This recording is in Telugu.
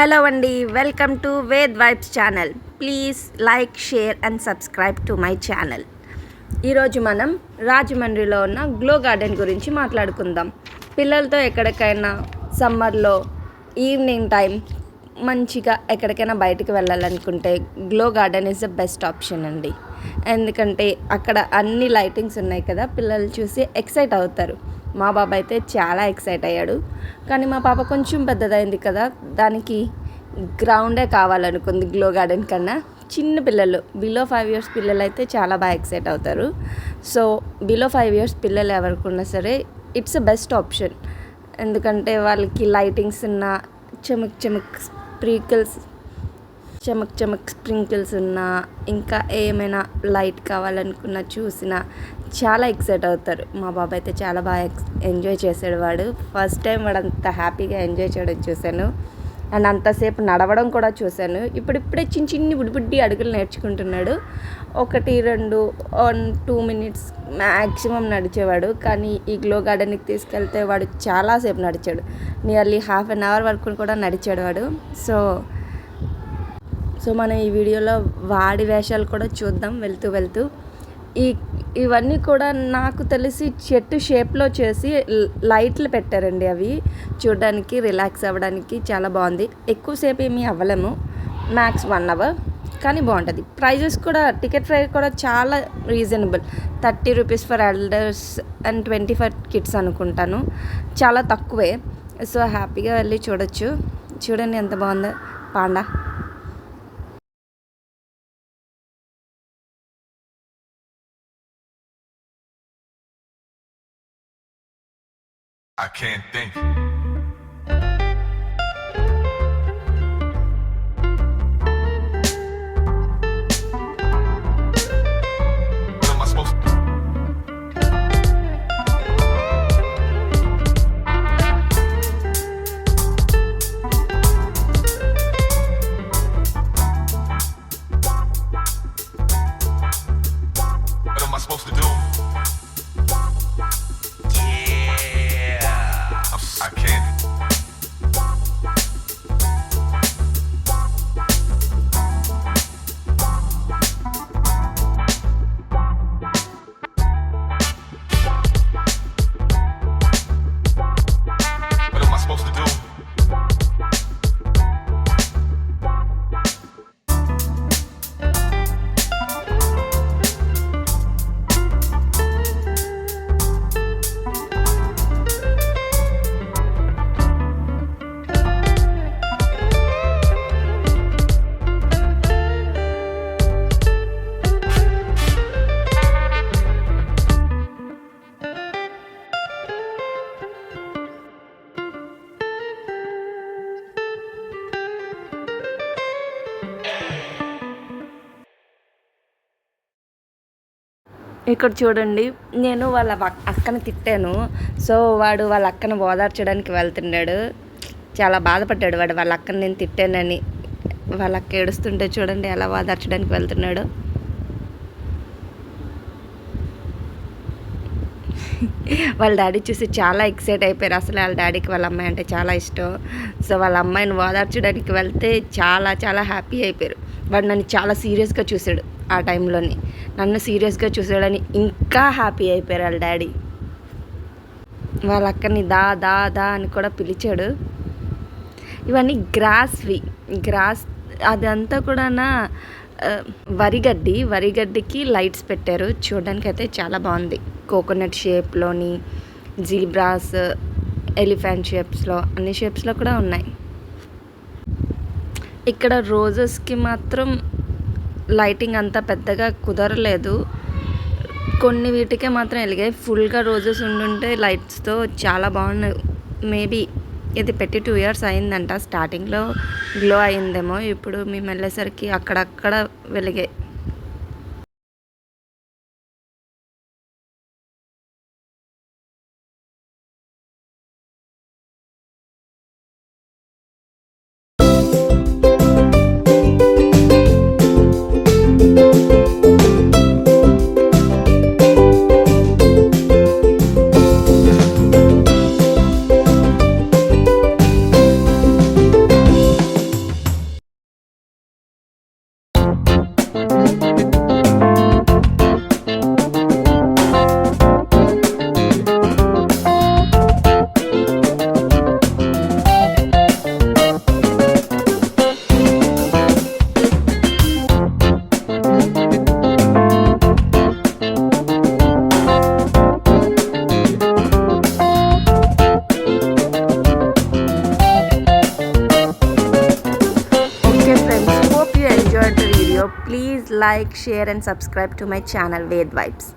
హలో అండి, welcome to Ved vibes channel. Please like, share and subscribe to my channel. ఈరోజు మనం రాజమండ్రిలో ఉన్న గ్లో గార్డెన్ గురించి మాట్లాడుకుందాం. పిల్లలతో ఎక్కడికైనా సమ్మర్లో ఈవినింగ్ టైం మంచిగా ఎక్కడికైనా బయటికి వెళ్ళాలనుకుంటే glow garden is the best option అండి. ఎందుకంటే అక్కడ అన్ని లైటింగ్స్ ఉన్నాయి కదా, పిల్లలు చూసి ఎక్సైట్ అవుతారు. మా బాబు అయితే చాలా ఎక్సైట్ అయ్యాడు. కానీ మా పాప కొంచెం పెద్దదైంది కదా, దానికి గ్రౌండే కావాలనుకుంది గ్లో గార్డెన్ కన్నా. చిన్న పిల్లలు బిలో 5 years పిల్లలు అయితే చాలా బాగా ఎక్సైట్ అవుతారు. సో బిలో 5 years పిల్లలు ఎవరికున్నా సరే ఇట్స్ అ బెస్ట్ ఆప్షన్. ఎందుకంటే వాళ్ళకి లైటింగ్స్ ఉన్న చమక్ చమక్ స్ప్రింకిల్స్ ఉన్నా, ఇంకా ఏమైనా లైట్ కావాలనుకున్నా చూసినా చాలా ఎక్సైట్ అవుతారు. మా బాబు అయితే చాలా బాగా ఎంజాయ్ చేశాడు. వాడు ఫస్ట్ టైం వాడు అంత హ్యాపీగా ఎంజాయ్ చేయడం చూశాను. అండ్ అంతసేపు నడవడం కూడా చూశాను. ఇప్పుడిప్పుడే చిన్ని బుడ్డి అడుగులు నేర్చుకుంటున్నాడు. 2 minutes మ్యాక్సిమం నడిచేవాడు. కానీ ఈ గ్లో గార్డెన్కి తీసుకెళ్తే వాడు చాలాసేపు నడిచాడు. నియర్లీ ½ an hour వరకు కూడా నడిచాడు వాడు. సో మనం ఈ వీడియోలో వాడి వేషాలు కూడా చూద్దాం వెళ్తూ. ఇవన్నీ కూడా నాకు తెలిసి చెట్టు షేప్లో చేసి లైట్లు పెట్టారండి. అవి చూడడానికి రిలాక్స్ అవ్వడానికి చాలా బాగుంది. ఎక్కువసేపు ఏమీ అవ్వలేము, మ్యాక్స్ 1 hour, కానీ బాగుంటుంది. ప్రైజెస్ కూడా, టికెట్ ప్రైస్ కూడా చాలా reasonable. 30 rupees for elders and 20 for kids అనుకుంటాను. చాలా తక్కువే. సో హ్యాపీగా వెళ్ళి చూడొచ్చు. చూడండి ఎంత బాగుందో panda. I can't think. What am I supposed to? What am I supposed to do? I can't. What am I supposed to do? ఇక్కడ చూడండి, నేను వాళ్ళ అక్కని తిట్టాను. సో వాడు వాళ్ళ అక్కను ఓదార్చడానికి వెళ్తున్నాడు. చాలా బాధపడ్డాడు వాడు వాళ్ళ అక్కని నేను తిట్టానని. వాళ్ళ అక్క ఏడుస్తుంటే చూడండి ఎలా ఓదార్చడానికి వెళ్తున్నాడు. వాళ్ళ డాడీ చూసి చాలా ఎక్సైట్ అయిపోయారు. అసలు వాళ్ళ డాడీకి వాళ్ళ అమ్మాయి అంటే చాలా ఇష్టం. సో వాళ్ళ అమ్మాయిని ఓదార్చడానికి వెళ్తే చాలా చాలా హ్యాపీ అయిపోయారు. వాడు నన్ను చాలా సీరియస్గా చూశాడు. ఆ టైంలోని నన్ను సీరియస్గా చూసాడని ఇంకా హ్యాపీ అయిపోయారు వాళ్ళ డాడీ. వాళ్ళ అక్కని దా దా దా అని కూడా పిలిచాడు. ఇవన్నీ గ్రాస్ అదంతా కూడా వరిగడ్డికి లైట్స్ పెట్టారు. చూడడానికి అయితే చాలా బాగుంది. కోకోనట్ షేప్లోని, జీబ్రాస్, ఎలిఫెంట్ షేప్స్లో, అన్ని షేప్స్లో కూడా ఉన్నాయి. ఇక్కడ రోజెస్కి మాత్రం లైటింగ్ అంతా పెద్దగా కుదరలేదు. కొన్ని వీటికే మాత్రం వెలిగాయి. ఫుల్గా రోజెస్ ఉండుంటే లైట్స్తో చాలా బాగున్నాయి. మేబీ ఇది పెట్టి 2 years అయిందంట. స్టార్టింగ్లో గ్లో అయిందేమో, ఇప్పుడు మేము వెళ్ళేసరికి అక్కడక్కడ వెలిగాయి. like, share and subscribe to my channel Ved Vibes.